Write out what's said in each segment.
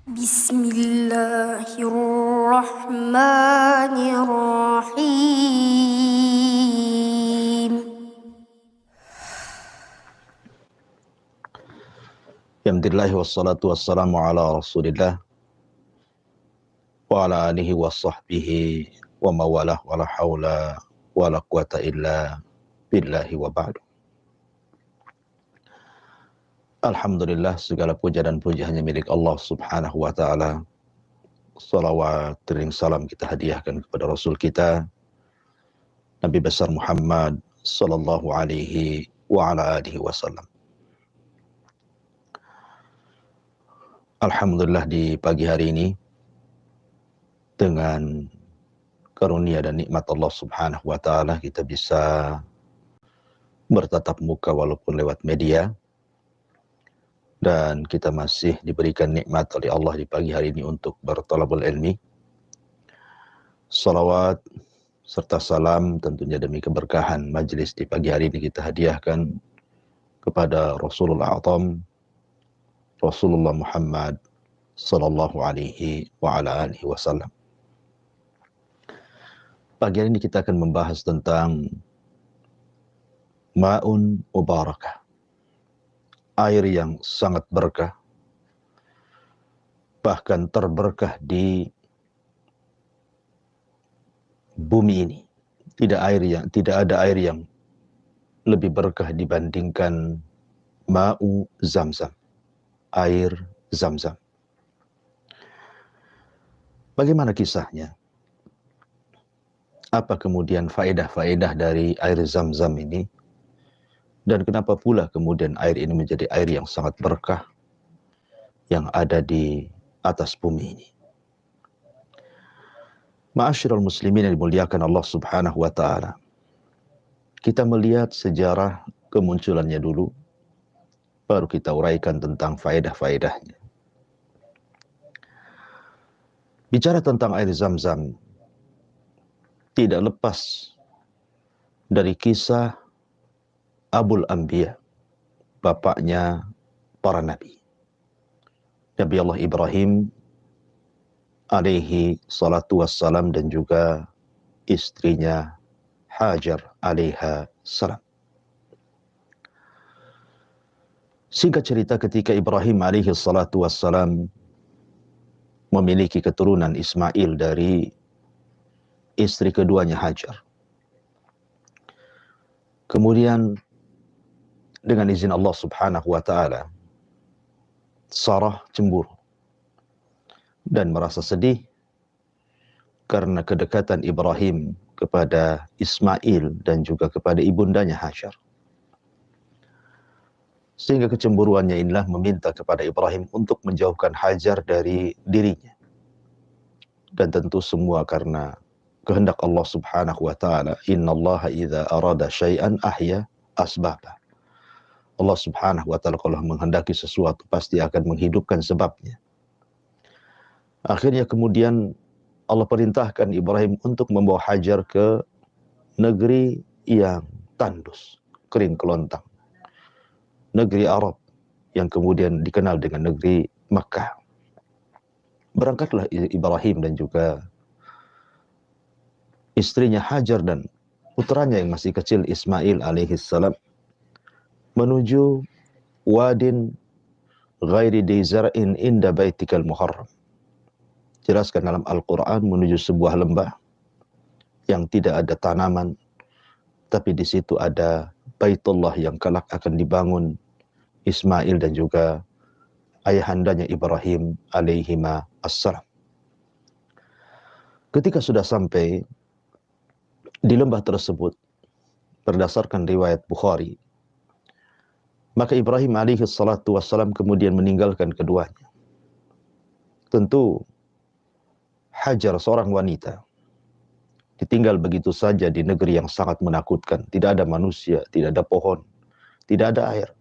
Bismillahirrahmanirrahim. Alhamdulillah wassalatu wassalamu ala Rasulillah wa ala alihi wa sahbihi wa mawalah wa la hawla wa la quwata illa billahi wa ba'du. Alhamdulillah, segala puja dan puji hanya milik Allah subhanahu wa ta'ala. Salawat dan salam kita hadiahkan kepada Rasul kita Nabi besar Muhammad sallallahu alaihi wa ala alihi wasallam. Alhamdulillah, di pagi hari ini dengan karunia dan nikmat Allah subhanahu wa ta'ala kita bisa bertatap muka walaupun lewat media, dan kita masih diberikan nikmat oleh Allah di pagi hari ini untuk berthalabul ilmi. Salawat serta salam tentunya demi keberkahan majlis di pagi hari ini kita hadiahkan kepada Rasulullah A'zam Rasulullah Muhammad sallallahu alaihi wa ala alihi wasallam. Pagi hari ini kita akan membahas tentang ma'un mubarakah, air yang sangat berkah, bahkan terberkah di bumi ini. Tidak ada air yang lebih berkah dibandingkan ma'u Zamzam, air Zamzam. Bagaimana kisahnya? Apa kemudian faedah-faedah dari air Zamzam ini? Dan kenapa pula kemudian air ini menjadi air yang sangat berkah yang ada di atas bumi ini? Ma'asyiral muslimin yang dimuliakan Allah subhanahu wa ta'ala, kita melihat sejarah kemunculannya dulu, baru kita uraikan tentang faedah-faedahnya. Bicara tentang air Zamzam, tidak lepas dari kisah Abul Anbiya, bapaknya para nabi. Nabi Allah Ibrahim alaihi salatu wassalam dan juga istrinya Hajar alaiha salam. Singkat cerita, ketika Ibrahim alaihi salatu wassalam memiliki keturunan Ismail dari istri keduanya Hajar, kemudian dengan izin Allah subhanahu wa ta'ala, Sarah cemburu dan merasa sedih karena kedekatan Ibrahim kepada Ismail dan juga kepada ibundanya Hajar. Sehingga kecemburuannya inilah meminta kepada Ibrahim untuk menjauhkan Hajar dari dirinya. Dan tentu semua karena kehendak Allah subhanahu wa ta'ala. Innallaha idza arada syai'an ahya asbaba. Allah subhanahu wa ta'ala kalau menghendaki sesuatu pasti akan menghidupkan sebabnya. Akhirnya kemudian Allah perintahkan Ibrahim untuk membawa Hajar ke negeri yang tandus, kering kelontang. Negeri Arab yang kemudian dikenal dengan negeri Makkah. Berangkatlah Ibrahim dan juga istrinya Hajar dan putranya yang masih kecil Ismail alaihi salam menuju wadin ghairi di zar'in inda baitikal muharram. Jelaskan dalam Al-Quran, menuju sebuah lembah yang tidak ada tanaman, tapi di situ ada Baitullah yang kelak akan dibangun Ismail dan juga ayahandanya Ibrahim alaihima assalam. Ketika sudah sampai di lembah tersebut, berdasarkan riwayat Bukhari, maka Ibrahim alaihi salatu wassalam kemudian meninggalkan keduanya. Tentu Hajar, seorang wanita, ditinggal begitu saja di negeri yang sangat menakutkan. Tidak ada manusia, tidak ada pohon, tidak ada air,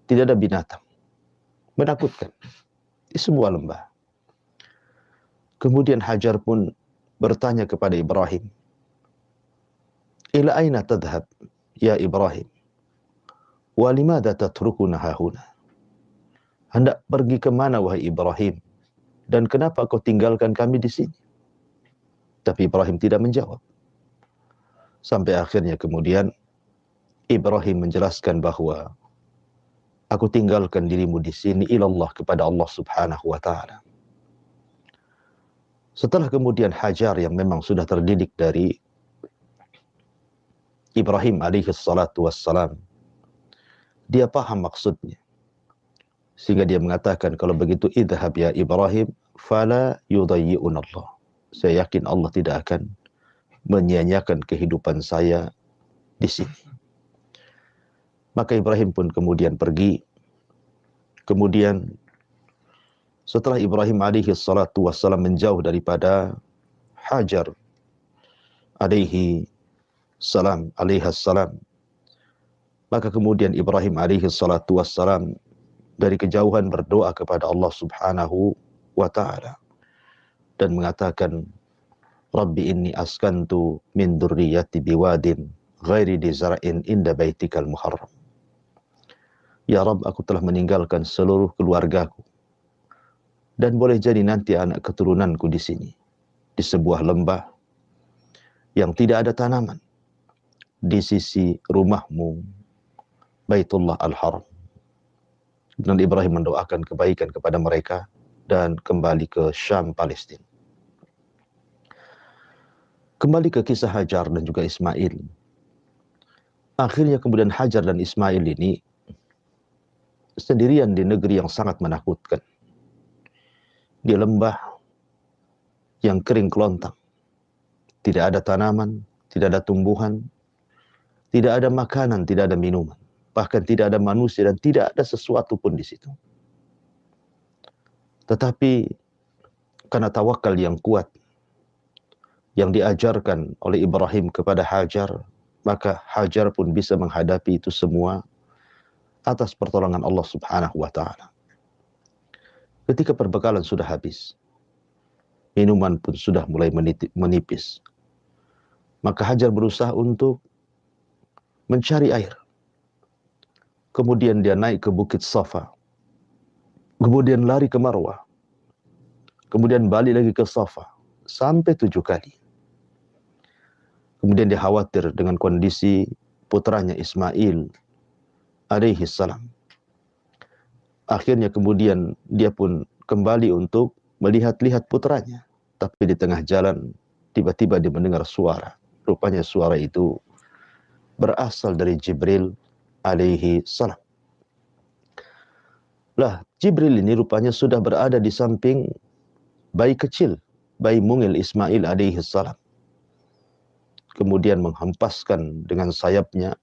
tidak ada binatang. Menakutkan. Di sebuah lembah. Kemudian Hajar pun bertanya kepada Ibrahim, "Ila aina tadhhab ya Ibrahim? Wa limadha tatrukuna hahuna?" Hendak pergi kemana wahai Ibrahim? dan kenapa kau tinggalkan kami di sini? Tapi Ibrahim tidak menjawab. Sampai akhirnya kemudian Ibrahim menjelaskan bahwa aku tinggalkan dirimu di sini ilallah, kepada Allah Subhanahu wa taala. Setelah kemudian Hajar yang memang sudah terdidik dari Ibrahim alaihi salatu wassalam, dia paham maksudnya. Sehingga dia mengatakan, kalau begitu idhab ya Ibrahim fala yudayyi'un Allah. Saya yakin Allah tidak akan menyia-nyiakan kehidupan saya di sini. Maka Ibrahim pun kemudian pergi. Kemudian setelah Ibrahim alaihi salatu wassalam menjauh daripada Hajar alaihi salam, maka kemudian Ibrahim alaihi salatu wassalam dari kejauhan berdoa kepada Allah Subhanahu wa taala dan mengatakan, Rabbi inni askantu min dzurriyyati biwadin ghairi dzi zar'in inda baitikal muharram. Ya Rabb, aku telah meninggalkan seluruh keluargaku dan boleh jadi nanti anak keturunanku di sini, di sebuah lembah yang tidak ada tanaman, di sisi rumahmu Baitullah Al-Haram. Dan Ibrahim mendoakan kebaikan kepada mereka dan kembali ke Syam, Palestina. Kembali ke kisah Hajar dan juga Ismail. Akhirnya kemudian Hajar dan Ismail ini sendirian di negeri yang sangat menakutkan. Di lembah yang kering kelontang. Tidak ada tanaman, tidak ada tumbuhan, tidak ada makanan, tidak ada minuman. Bahkan tidak ada manusia dan tidak ada sesuatu pun di situ. Tetapi karena tawakal yang kuat yang diajarkan oleh Ibrahim kepada Hajar, maka Hajar pun bisa menghadapi itu semua atas pertolongan Allah Subhanahu wa taala. Ketika perbekalan sudah habis, minuman pun sudah mulai menipis, maka Hajar berusaha untuk mencari air. Kemudian dia naik ke Bukit Safa. Kemudian lari ke Marwah. Kemudian balik lagi ke Safa. Sampai 7 kali. Kemudian dia khawatir dengan kondisi putranya Ismail alaihi salam. Akhirnya kemudian dia pun kembali untuk melihat-lihat putranya. Tapi di tengah jalan tiba-tiba dia mendengar suara. Rupanya suara itu berasal dari Jibril alaihi salam. Lah, Jibril ini rupanya sudah berada di samping bayi kecil, bayi mungil Ismail alaihi salam. Kemudian menghempaskan dengan sayapnya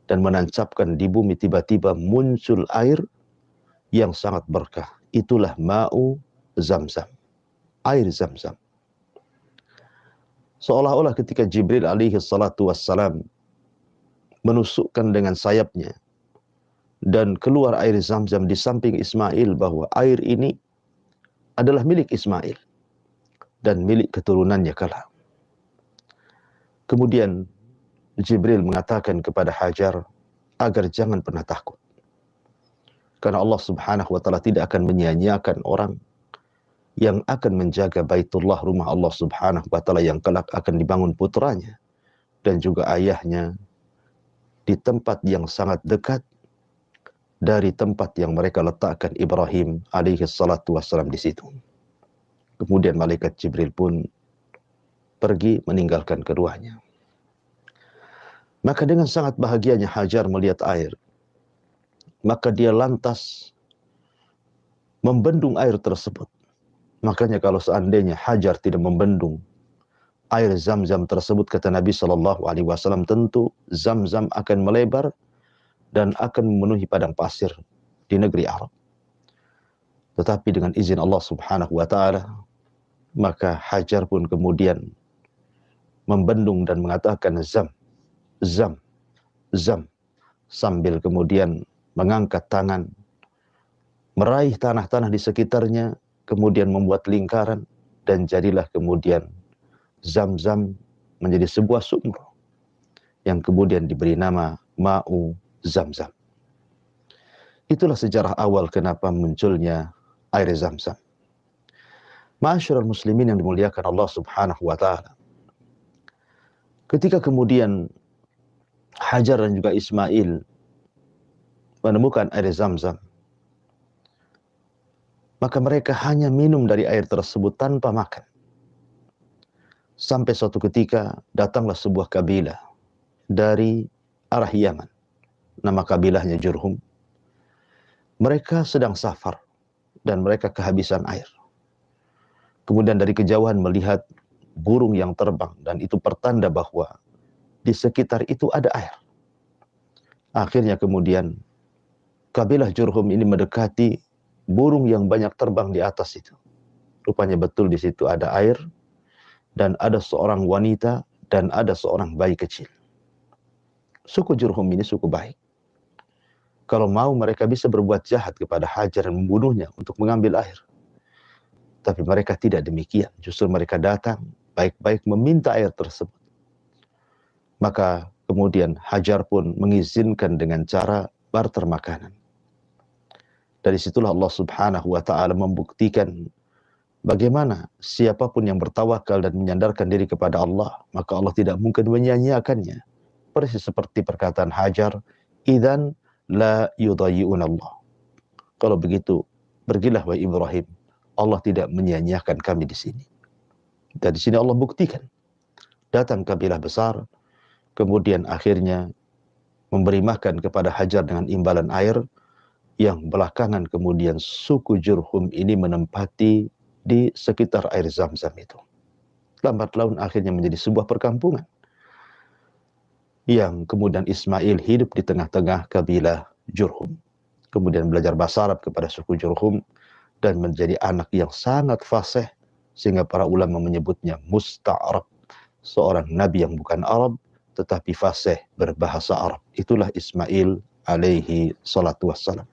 dan menancapkan di bumi, tiba-tiba muncul air yang sangat berkah. Itulah ma'u Zamzam, air Zamzam. Seolah-olah ketika Jibril alaihi salatu wassalam menusukkan dengan sayapnya dan keluar air Zamzam di samping Ismail, bahwa air ini adalah milik Ismail dan milik keturunannya kelak. Kemudian Jibril mengatakan kepada Hajar agar jangan pernah takut. Karena Allah Subhanahu wa taala tidak akan menyia-nyiakan orang yang akan menjaga Baitullah, rumah Allah Subhanahu wa taala yang kelak akan dibangun putranya dan juga ayahnya di tempat yang sangat dekat dari tempat yang mereka letakkan Ibrahim alaihi salatu wassalam di situ. Kemudian malaikat Jibril pun pergi meninggalkan keduanya. Maka dengan sangat bahagianya Hajar melihat air. Maka dia lantas membendung air tersebut. Makanya kalau seandainya Hajar tidak membendung air Zamzam tersebut, kata Nabi SAW, tentu Zamzam akan melebar dan akan memenuhi padang pasir di negeri Arab. Tetapi dengan izin Allah Subhanahu wa taala, maka Hajar pun kemudian membendung dan mengatakan Zam, Zam, Zam, sambil kemudian mengangkat tangan, meraih tanah-tanah di sekitarnya, kemudian membuat lingkaran, dan jadilah kemudian Zamzam menjadi sebuah sumur yang kemudian diberi nama Ma'u Zamzam. Itulah sejarah awal kenapa munculnya air Zamzam. Ma'asyiral muslimin yang dimuliakan Allah Subhanahu wa taala. Ketika kemudian Hajar dan juga Ismail menemukan air Zam-Zam, maka mereka hanya minum dari air tersebut tanpa makan. Sampai suatu ketika datanglah sebuah kabilah dari arah Yaman. Nama kabilahnya Jurhum. Mereka sedang safar dan mereka kehabisan air. Kemudian dari kejauhan melihat burung yang terbang, dan itu pertanda bahwa di sekitar itu ada air. Akhirnya kemudian kabilah Jurhum ini mendekati burung yang banyak terbang di atas itu. Rupanya betul di situ ada air, dan ada seorang wanita, dan ada seorang bayi kecil. Suku Jurhum ini suku baik. Kalau mau mereka bisa berbuat jahat kepada Hajar dan membunuhnya untuk mengambil air. Tapi mereka tidak demikian. Justru mereka datang baik-baik meminta air tersebut. Maka kemudian Hajar pun mengizinkan dengan cara barter makanan. Dari situlah Allah Subhanahu wa taala membuktikan bagaimana siapapun yang bertawakal dan menyandarkan diri kepada Allah, maka Allah tidak mungkin menyia-nyiakannya. Persis seperti perkataan Hajar, "Idzan la yudayyi'un Allah." Kalau begitu, pergilah wahai Ibrahim, Allah tidak menyia-nyiakan kami di sini. Dan di sini Allah buktikan. Datang kabilah besar, kemudian akhirnya memberi makan kepada Hajar dengan imbalan air, yang belakangan kemudian suku Jurhum ini menempati di sekitar air Zam-Zam itu. Lambat laun akhirnya menjadi sebuah perkampungan, yang kemudian Ismail hidup di tengah-tengah kabilah Jurhum. Kemudian belajar bahasa Arab kepada suku Jurhum, dan menjadi anak yang sangat fasih, sehingga para ulama menyebutnya musta'arab, seorang nabi yang bukan Arab, tetapi fasih berbahasa Arab. Itulah Ismail alaihi salatu wassalam.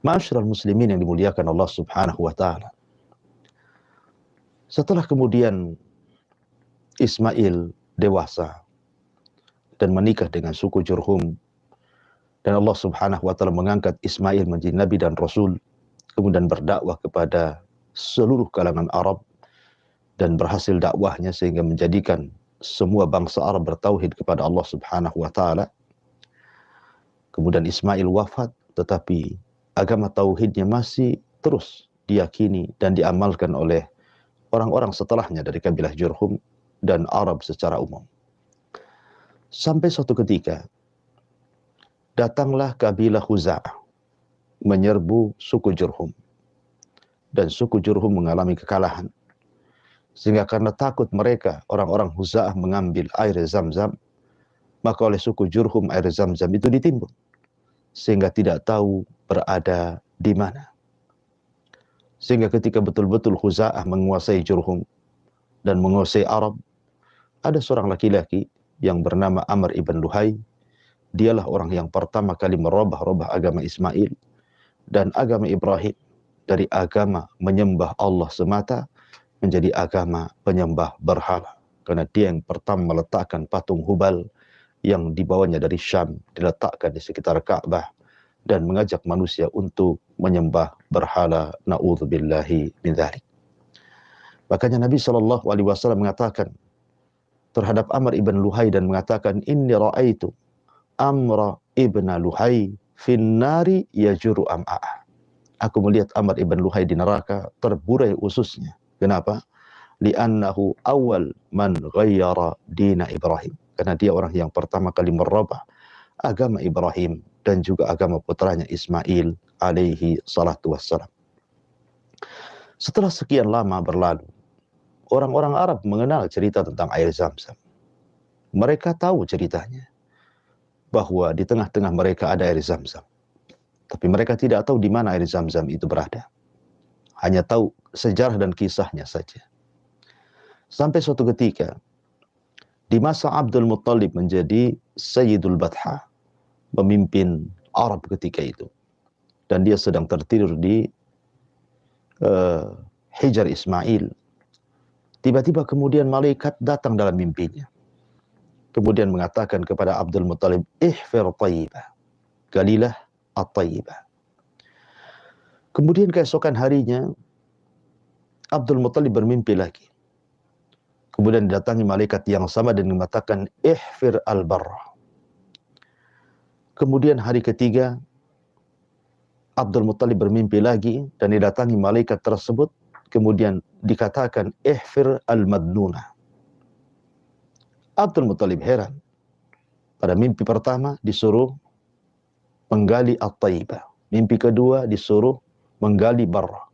Ma'asyiral muslimin yang dimuliakan Allah Subhanahu wa taala. Setelah kemudian Ismail dewasa dan menikah dengan suku Jurhum, dan Allah Subhanahu wa taala mengangkat Ismail menjadi nabi dan rasul, kemudian berdakwah kepada seluruh kalangan Arab, dan berhasil dakwahnya sehingga menjadikan semua bangsa Arab bertauhid kepada Allah Subhanahu wa taala. Kemudian Ismail wafat, tetapi agama tauhidnya masih terus diyakini dan diamalkan oleh orang-orang setelahnya dari kabilah Jurhum dan Arab secara umum. Sampai suatu ketika datanglah kabilah Khuza'ah menyerbu suku Jurhum, dan suku Jurhum mengalami kekalahan. Sehingga karena takut mereka, orang-orang Khuza'ah, mengambil air Zam-Zam, maka oleh suku Jurhum air Zam-Zam itu ditimbun, sehingga tidak tahu berada di mana. Sehingga ketika betul-betul Khuza'ah menguasai Jurhum dan menguasai Arab, ada seorang laki-laki yang bernama Amr ibn Luhai. Dialah orang yang pertama kali merubah agama Ismail dan agama Ibrahim dari agama menyembah Allah semata menjadi agama penyembah berhala. Karena dia yang pertama meletakkan patung Hubal yang dibawanya dari Syam, diletakkan di sekitar Ka'bah, dan mengajak manusia untuk menyembah berhala. Na'udzubillahi min dzalik. Makanya Nabi SAW mengatakan terhadap Amr ibn Luhai dan mengatakan, "Inni ra'aitu Amr ibn Luhai fin nari yajuru am'a'ah." Aku melihat Amr ibn Luhai di neraka terburai ususnya. Kenapa? Li'annahu awal man ghayyara dina Ibrahim. Karena dia orang yang pertama kali merubah agama Ibrahim dan juga agama putranya Ismail alaihi salatu wassalam. Setelah sekian lama berlalu, orang-orang Arab mengenal cerita tentang air Zam-Zam. Mereka tahu ceritanya, bahwa di tengah-tengah mereka ada air Zam-Zam. Tapi mereka tidak tahu di mana air Zam-Zam itu berada. Hanya tahu sejarah dan kisahnya saja. Sampai suatu ketika, di masa Abdul Muttalib menjadi Sayyidul Batha, memimpin Arab ketika itu, dan dia sedang tertidur di Hijar Ismail. Tiba-tiba kemudian malaikat datang dalam mimpinya, kemudian mengatakan kepada Abdul Muttalib, "Ihfir tayyibah, galilah at-tayyibah." Kemudian keesokan harinya Abdul Muttalib bermimpi lagi. Kemudian didatangi malaikat yang sama dan mengatakan, ihfir al-barra. Kemudian hari ketiga, Abdul Muttalib bermimpi lagi dan didatangi malaikat tersebut. Kemudian dikatakan, ihfir al-madnuna. Abdul Muttalib heran. Pada mimpi pertama disuruh menggali at-taibah. Mimpi kedua disuruh menggali barra.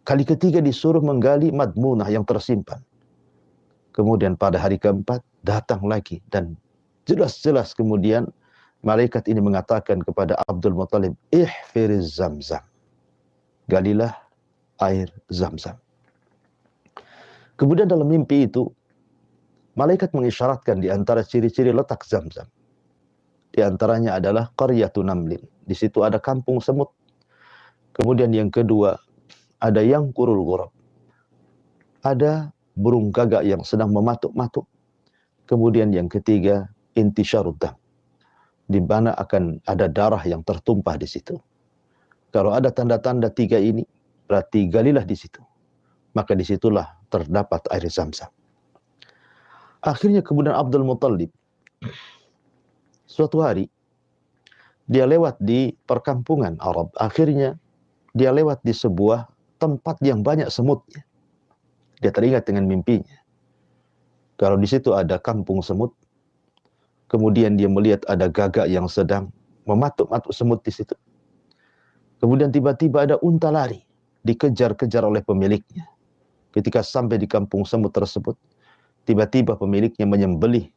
Kali ketiga disuruh menggali madmunah yang tersimpan. Kemudian pada hari keempat datang lagi dan jelas-jelas kemudian malaikat ini mengatakan kepada Abdul Muttalib, ihfiriz zamzam. Galilah air Zamzam. Kemudian dalam mimpi itu malaikat mengisyaratkan di antara ciri-ciri letak Zamzam. Di antaranya adalah qaryatun namlin. Di situ ada kampung semut. Kemudian yang kedua, ada yang kurul ghurab. Ada burung gagak yang sedang mematuk-matuk. Kemudian yang ketiga, intisyarud dam. Di mana akan ada darah yang tertumpah di situ. Kalau ada tanda-tanda tiga ini, berarti galilah di situ. Maka disitulah terdapat air Zamzam. Akhirnya kemudian Abdul Muttalib suatu hari dia lewat di perkampungan Arab. Akhirnya dia lewat di sebuah tempat yang banyak semutnya. Dia teringat dengan mimpinya. Kalau di situ ada kampung semut, kemudian dia melihat ada gagak yang sedang mematuk-matuk semut di situ. Kemudian tiba-tiba ada unta lari, dikejar-kejar oleh pemiliknya. Ketika sampai di kampung semut tersebut, tiba-tiba pemiliknya menyembelih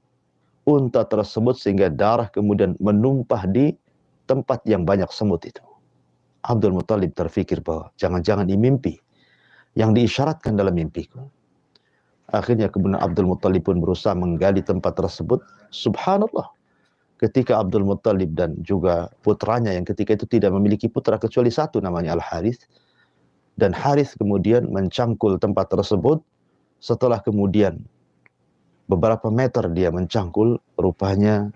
unta tersebut sehingga darah kemudian menumpah di tempat yang banyak semut itu. Abdul Muttalib terfikir bahwa jangan-jangan ini mimpi yang diisyaratkan dalam mimpiku. Akhirnya kemudian Abdul Muttalib pun berusaha menggali tempat tersebut. Subhanallah. Ketika Abdul Muttalib dan juga putranya yang ketika itu tidak memiliki putra kecuali satu namanya Al-Harith. Dan Harith kemudian mencangkul tempat tersebut. Setelah kemudian beberapa meter dia mencangkul, rupanya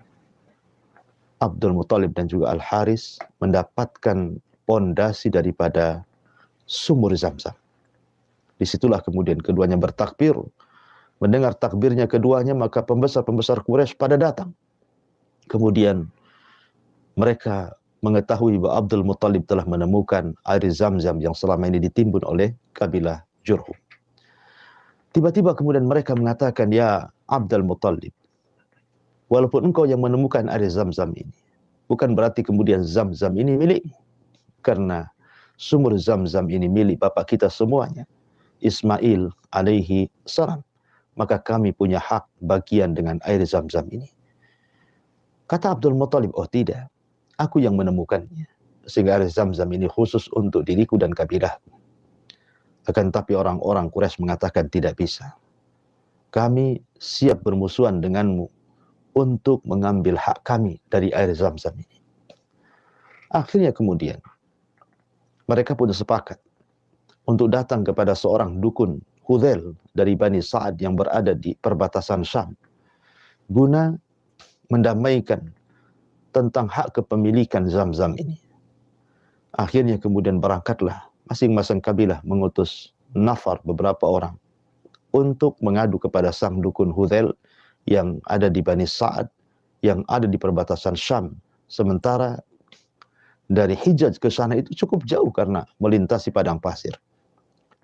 Abdul Muttalib dan juga Al-Harith mendapatkan pondasi daripada sumur Zamzam. Disitulah kemudian keduanya bertakbir. Mendengar takbirnya keduanya, maka pembesar-pembesar Quraisy pada datang. Kemudian mereka mengetahui bahwa Abdul Muttalib telah menemukan air Zamzam yang selama ini ditimbun oleh kabilah Jurhum. Tiba-tiba kemudian mereka mengatakan, ya Abdul Muttalib, walaupun engkau yang menemukan air Zamzam ini, bukan berarti kemudian Zamzam ini milikmu. Karena sumur Zamzam ini milik bapak kita semuanya, Ismail alaihi salam. Maka kami punya hak bagian dengan air Zamzam ini. Kata Abdul Muttalib, oh tidak, aku yang menemukannya. Sehingga air Zamzam ini khusus untuk diriku dan kabilahku. Akan tapi orang-orang Quraisy mengatakan tidak bisa. Kami siap bermusuhan denganmu untuk mengambil hak kami dari air Zamzam ini. Akhirnya kemudian mereka pun sepakat untuk datang kepada seorang dukun Hudzail dari Bani Sa'ad yang berada di perbatasan Syam guna mendamaikan tentang hak kepemilikan Zamzam ini. Akhirnya kemudian berangkatlah masing-masing kabilah mengutus nafar beberapa orang untuk mengadu kepada sang dukun Hudzail yang ada di Bani Sa'ad yang ada di perbatasan Syam. Sementara dari Hijaz ke sana itu cukup jauh karena melintasi padang pasir.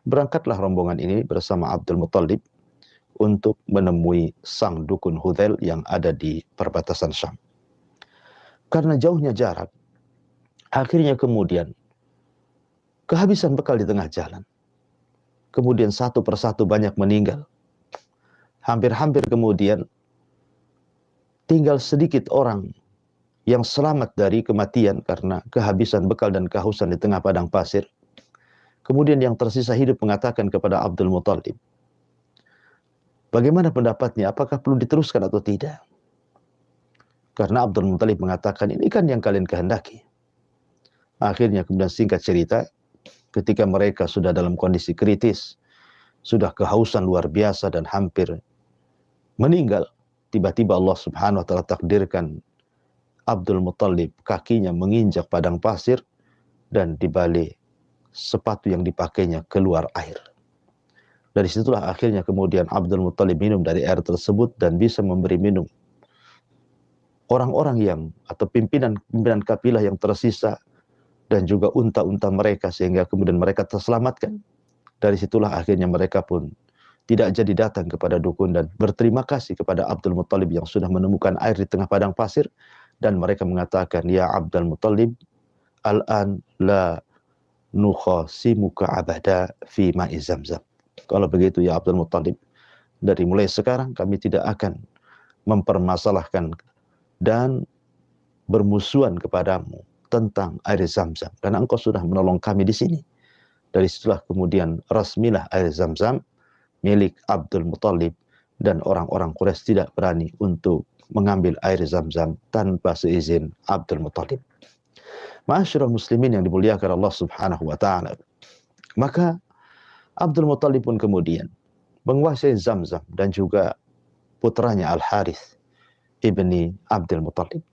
Berangkatlah rombongan ini bersama Abdul Muttalib untuk menemui sang dukun Hudzail yang ada di perbatasan Syam. Karena jauhnya jarak, akhirnya kemudian kehabisan bekal di tengah jalan. Kemudian satu persatu banyak meninggal. Hampir-hampir kemudian tinggal sedikit orang yang selamat dari kematian karena kehabisan bekal dan kehausan di tengah padang pasir. Kemudian yang tersisa hidup mengatakan kepada Abdul Muttalib, bagaimana pendapatnya? Apakah perlu diteruskan atau tidak? Karena Abdul Muttalib mengatakan, ini kan yang kalian kehendaki. Akhirnya kemudian singkat cerita, ketika mereka sudah dalam kondisi kritis, sudah kehausan luar biasa dan hampir meninggal, tiba-tiba Allah Subhanahu wa taala takdirkan Abdul Muttalib kakinya menginjak padang pasir dan di balik sepatu yang dipakainya keluar air. Dari situlah akhirnya kemudian Abdul Muttalib minum dari air tersebut dan bisa memberi minum orang-orang yang atau pimpinan kabilah yang tersisa dan juga unta-unta mereka, sehingga kemudian mereka terselamatkan. Dari situlah akhirnya mereka pun tidak jadi datang kepada dukun dan berterima kasih kepada Abdul Muttalib yang sudah menemukan air di tengah padang pasir, dan mereka mengatakan, ya Abdul Muttalib, al-an la nukhasimuka abada fi ma'i Zamzam. Kalau begitu ya Abdul Muttalib, dari mulai sekarang kami tidak akan mempermasalahkan dan bermusuhan kepadamu tentang air Zamzam, karena engkau sudah menolong kami di sini. Dari situlah kemudian resmilah air Zamzam milik Abdul Muttalib, dan orang-orang Quraisy tidak berani untuk mengambil air Zamzam tanpa seizin Abdul Muttalib. Ma'asyiral muslimin yang dimuliakan Allah Subhanahu wa taala. Maka Abdul Muttalib pun kemudian menguasai Zamzam dan juga putranya Al-Harith ibni Abdul Muttalib.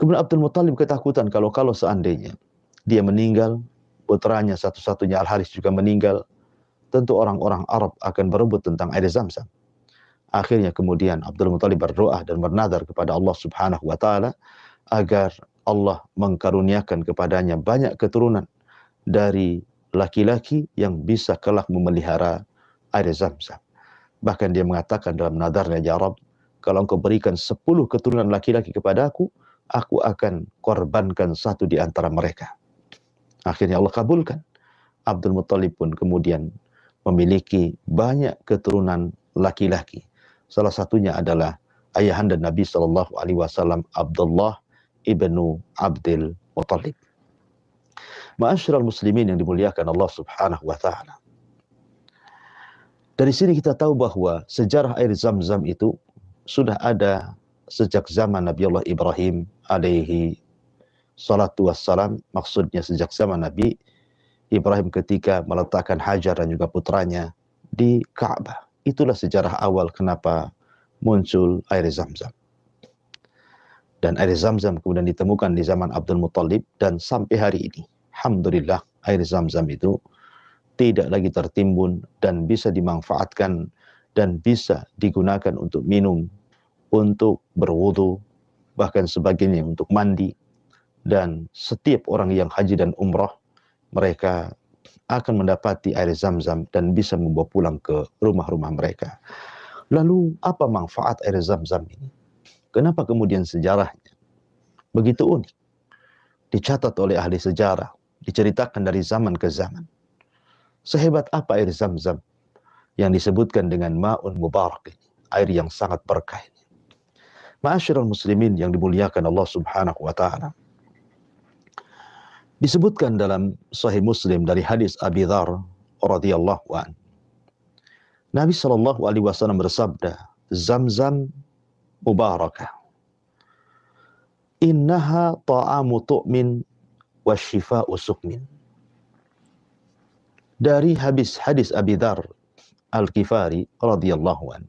Kemudian Abdul Muttalib ketakutan kalau seandainya dia meninggal, putranya satu-satunya Al-Harith juga meninggal, tentu orang-orang Arab akan berebut tentang air Zamzam. Akhirnya kemudian Abdul Muttalib berdoa dan bernadar kepada Allah Subhanahu wa taala agar Allah mengkaruniakan kepadanya banyak keturunan dari laki-laki yang bisa kelak memelihara air Zamzam. Bahkan dia mengatakan dalam nadarnya, ya Rabb, kalau engkau berikan 10 keturunan laki-laki kepadaku, aku akan korbankan satu di antara mereka. Akhirnya Allah kabulkan. Abdul Muttalib pun kemudian memiliki banyak keturunan laki-laki. Salah satunya adalah ayahanda Nabi Shallallahu Alaihi Wasallam, Abdullah ibnu Abdul Muttalib. Ma'asyiral muslimin yang dimuliakan Allah Subhanahu wa taala. Dari sini kita tahu bahwa sejarah air Zamzam itu sudah ada sejak zaman Nabi Allah Ibrahim alaihi salatu wassalam. Maksudnya sejak zaman Nabi Ibrahim ketika meletakkan Hajar dan juga putranya di Ka'bah. Itulah sejarah awal kenapa muncul air Zamzam. Dan air Zamzam kemudian ditemukan di zaman Abdul Muttalib, dan sampai hari ini alhamdulillah air Zamzam itu tidak lagi tertimbun dan bisa dimanfaatkan dan bisa digunakan untuk minum, untuk berwudu, bahkan sebagainya untuk mandi. Dan setiap orang yang haji dan umrah, mereka akan mendapati air Zamzam dan bisa membawa pulang ke rumah-rumah mereka. Lalu apa manfaat air Zamzam ini? Kenapa kemudian sejarahnya begitu unik? Dicatat oleh ahli sejarah, diceritakan dari zaman ke zaman. Sehebat apa air Zamzam yang disebutkan dengan ma'un mubarak ini, air yang sangat berkah ini. Ma'asyiral muslimin yang dimuliakan Allah Subhanahu wa taala. Disebutkan dalam Sahih Muslim dari hadis Abi Dzar radhiyallahu an. Nabi sallallahu alaihi wasallam bersabda, Zamzam mubarakah. Innaha ta'amu tu'min wa syifa'u sukmin. Dari hadis Abi Dzar Al-Ghifari radhiyallahu an.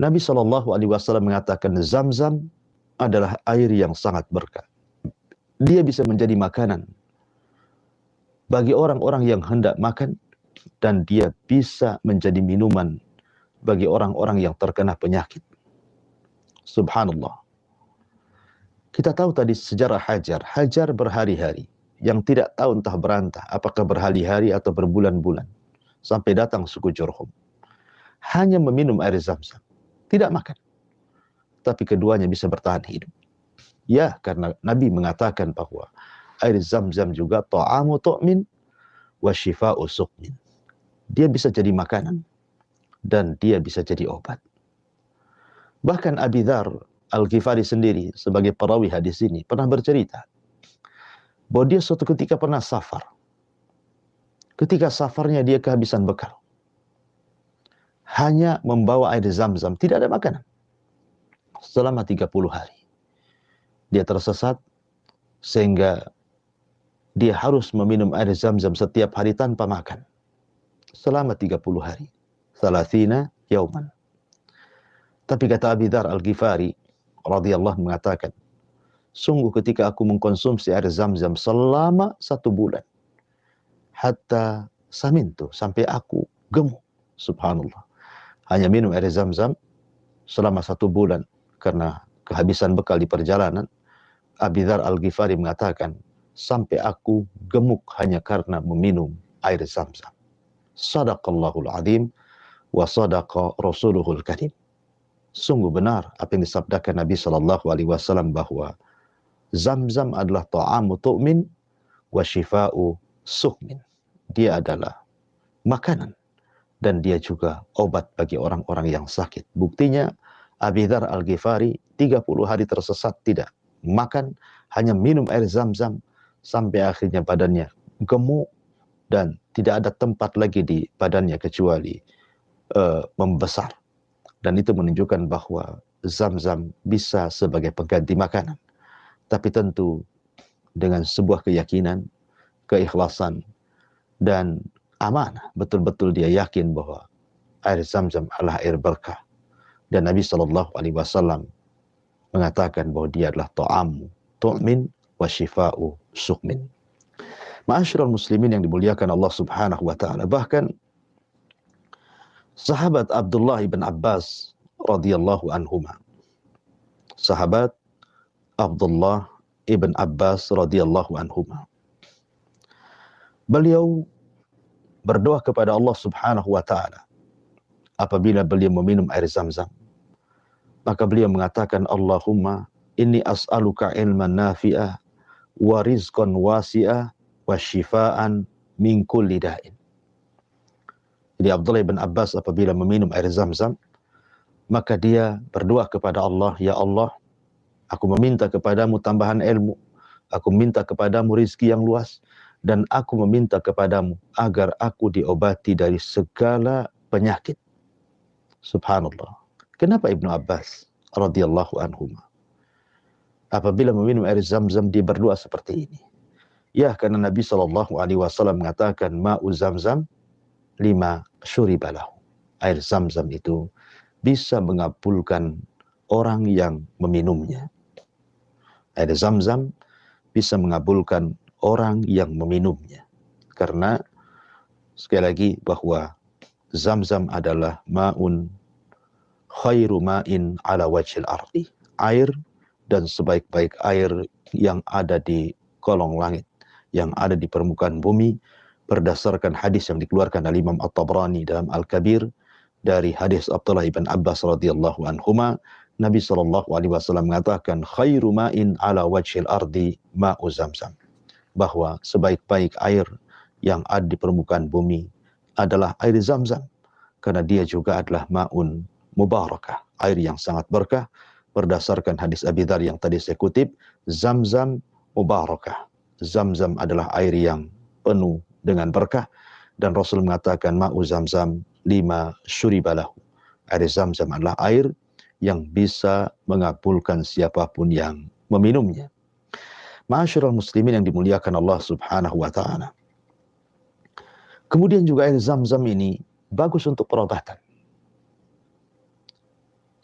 Nabi sallallahu alaihi wasallam mengatakan Zamzam adalah air yang sangat berkah. Dia bisa menjadi makanan bagi orang-orang yang hendak makan, dan dia bisa menjadi minuman bagi orang-orang yang terkena penyakit. Subhanallah. Kita tahu tadi sejarah Hajar. Hajar berhari-hari, yang tidak tahu entah berantah, apakah berhari-hari atau berbulan-bulan, sampai datang suku Jurhum. Hanya meminum air Zamzam, tidak makan. Tapi keduanya bisa bertahan hidup. Ya, karena Nabi mengatakan bahwa air Zamzam juga ta'amu tu'min wa syifa'u sukmin. Dia bisa jadi makanan dan dia bisa jadi obat. Bahkan Abi Dzar Al-Ghifari sendiri sebagai perawi hadis ini pernah bercerita bahwa dia suatu ketika pernah safar. Ketika safarnya dia kehabisan bekal. Hanya membawa air Zamzam, tidak ada makanan. Selama 30 hari. Dia tersesat sehingga dia harus meminum air Zamzam setiap hari tanpa makan. Selama 30 hari. Thalathina yauman. Tapi kata Abi Dzar Al-Ghifari radhiyallahu mengatakan, sungguh ketika aku mengkonsumsi air Zamzam selama 1 bulan, hatta samintu, sampai aku gemuk. Subhanallah. Hanya minum air Zam-Zam selama 1 bulan karena kehabisan bekal di perjalanan. Abi Dzar Al-Ghifari mengatakan, sampai aku gemuk hanya karena meminum air Zam-Zam. Sadaqallahul azim wa sadaqa rasuluhul karim. Sungguh benar apa yang disabdakan Nabi SAW bahwa Zam-Zam adalah ta'amu tu'min wa shifa'u suhmin. Dia adalah makanan dan dia juga obat bagi orang-orang yang sakit. Buktinya Abi Dzar Al-Ghifari 30 hari tersesat tidak makan, hanya minum air Zam-Zam sampai akhirnya badannya gemuk dan tidak ada tempat lagi di badannya kecuali membesar. Dan itu menunjukkan bahwa Zam-Zam bisa sebagai pengganti makanan. Tapi tentu dengan sebuah keyakinan, keikhlasan, dan amanah. Betul-betul dia yakin bahwa air Zam-Zam adalah air berkah. Dan Nabi SAW mengatakan bahwa dia adalah ta'amu tu'min wa shifa'u suqmin. Ma'asyiral muslimin yang dimuliakan Allah Subhanahu wa taala, bahkan sahabat Abdullah ibn Abbas radhiyallahu anhuma. Sahabat Abdullah ibn Abbas radhiyallahu anhuma. Beliau berdoa kepada Allah Subhanahu wa taala apabila beliau meminum air Zam-Zam. Maka beliau mengatakan, Allahumma inni as'aluka ilman nafi'ah wa rizqan wasi'ah wa shifaan min kulli da'in. Jadi Abdullah bin Abbas apabila meminum air Zam-Zam, maka dia berdoa kepada Allah, ya Allah, aku meminta kepadamu tambahan ilmu, aku minta kepadamu rizki yang luas, dan aku meminta kepadamu agar aku diobati dari segala penyakit. Subhanallah. Kenapa Ibnu Abbas radhiyallahu anhu apabila meminum air Zam-Zam dia berdoa seperti ini? Ya, karena Nabi SAW mengatakan, ma'u Zam-Zam lima syuribalahu. Air Zam-Zam itu bisa mengabulkan orang yang meminumnya. Air Zam-Zam bisa mengabulkan orang yang meminumnya. Karena sekali lagi bahwa Zam-Zam adalah ma'un khairu ma'in ala wajhil ardi. Air dan sebaik-baik air yang ada di kolong langit, yang ada di permukaan bumi, berdasarkan hadis yang dikeluarkan oleh Imam At-Tabrani dalam Al-Kabir dari hadis Abdullah ibn Abbas radhiyallahu anhuma, Nabi SAW mengatakan, khairu ma'in ala wajhil ardi ma'u Zam-Zam. Bahwa sebaik-baik air yang ada di permukaan bumi adalah air Zam-Zam. Karena dia juga adalah ma'un mubarakah, air yang sangat berkah. Berdasarkan hadis Abi Dzar yang tadi saya kutip, Zam-Zam mubarakah. Zam-Zam adalah air yang penuh dengan berkah. Dan Rasul mengatakan, ma'u Zam-Zam lima syuribalahu. Air Zam-Zam adalah air yang bisa mengabulkan siapapun yang meminumnya. Ma'asyiral muslimin yang dimuliakan Allah Subhanahu wa taala. Kemudian juga air Zam-Zam ini bagus untuk perobatan.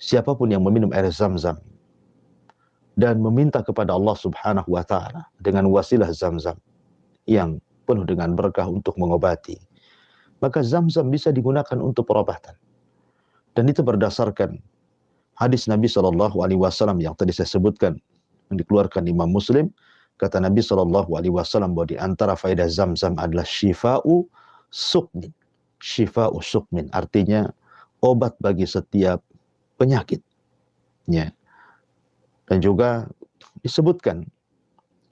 Siapapun yang meminum air Zam-Zam dan meminta kepada Allah Subhanahu wa taala dengan wasilah Zam-Zam yang penuh dengan berkah untuk mengobati, maka Zam-Zam bisa digunakan untuk perobatan. Dan itu berdasarkan hadis Nabi SAW yang tadi saya sebutkan, yang dikeluarkan Imam Muslim. Kata Nabi SAW bahwa di antara faedah Zam-Zam adalah syifa'u suqmin. Syifa'u suqmin artinya obat bagi setiap penyakit. Ya. Dan juga disebutkan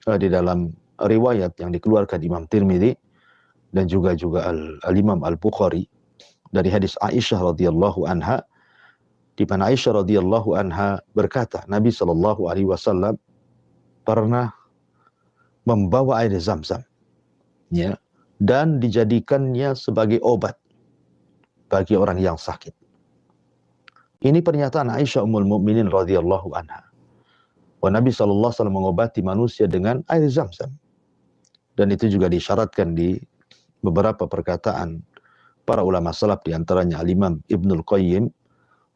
di dalam riwayat yang dikeluarkan Imam Tirmidzi dan juga Al-Imam Al-Bukhari dari hadis Aisyah radhiyallahu anha, di mana Aisyah radhiyallahu anha berkata, Nabi SAW pernah membawa air Zam-Zam, ya, dan dijadikannya sebagai obat bagi orang yang sakit. Ini pernyataan Aisyah Ummul Mukminin radhiyallahu anha. Bahwa Nabi SAW mengobati manusia dengan air Zam-Zam. Dan itu juga disyaratkan di beberapa perkataan para ulama salaf, di antaranya Al-Imam Ibnul Qayyim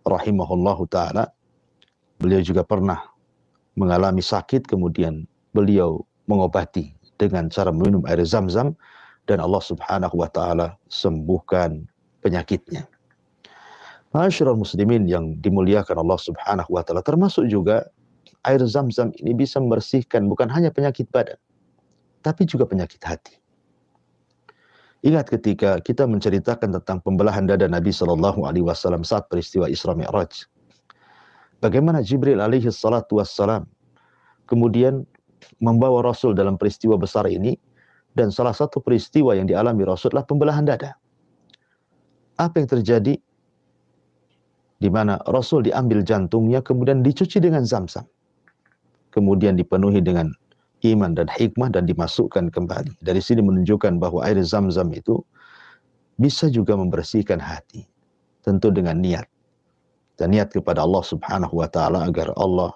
rahimahullahu ta'ala. Beliau juga pernah mengalami sakit, kemudian beliau mengobati dengan cara minum air Zam-Zam. dan Allah Subhanahu wa taala sembuhkan penyakitnya. Ma'asyiral muslimin yang dimuliakan Allah Subhanahu wa taala, termasuk juga air Zam-Zam ini bisa membersihkan bukan hanya penyakit badan, tapi juga penyakit hati. Ingat ketika kita menceritakan tentang pembelahan dada Nabi Shallallahu Alaihi Wasallam saat peristiwa Isra Mi'raj, bagaimana Jibril alaihi salatu wassalam kemudian membawa Rasul dalam peristiwa besar ini, dan salah satu peristiwa yang dialami Rasul adalah pembelahan dada. Apa yang terjadi? Di mana Rasul diambil jantungnya kemudian dicuci dengan Zam-Zam, kemudian dipenuhi dengan iman dan hikmah dan dimasukkan kembali. Dari sini menunjukkan bahwa air Zam-Zam itu bisa juga membersihkan hati, tentu dengan niat. Dan niat kepada Allah Subhanahu wa taala agar Allah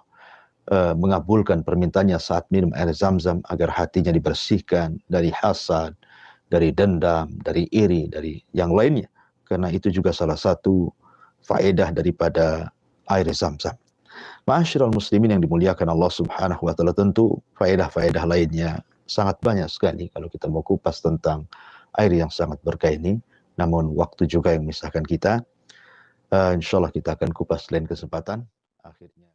mengabulkan permintaannya saat minum air Zam-Zam, agar hatinya dibersihkan dari hasad, dari dendam, dari iri, dari yang lainnya. Karena itu juga salah satu faedah daripada air Zam-Zam. Ma'asyiral muslimin yang dimuliakan Allah Subhanahu wa taala, tentu faedah-faedah lainnya sangat banyak sekali kalau kita mau kupas tentang air yang sangat berkah ini. Namun waktu juga yang memisahkan kita. Insyaallah kita akan kupas lain kesempatan. Akhirnya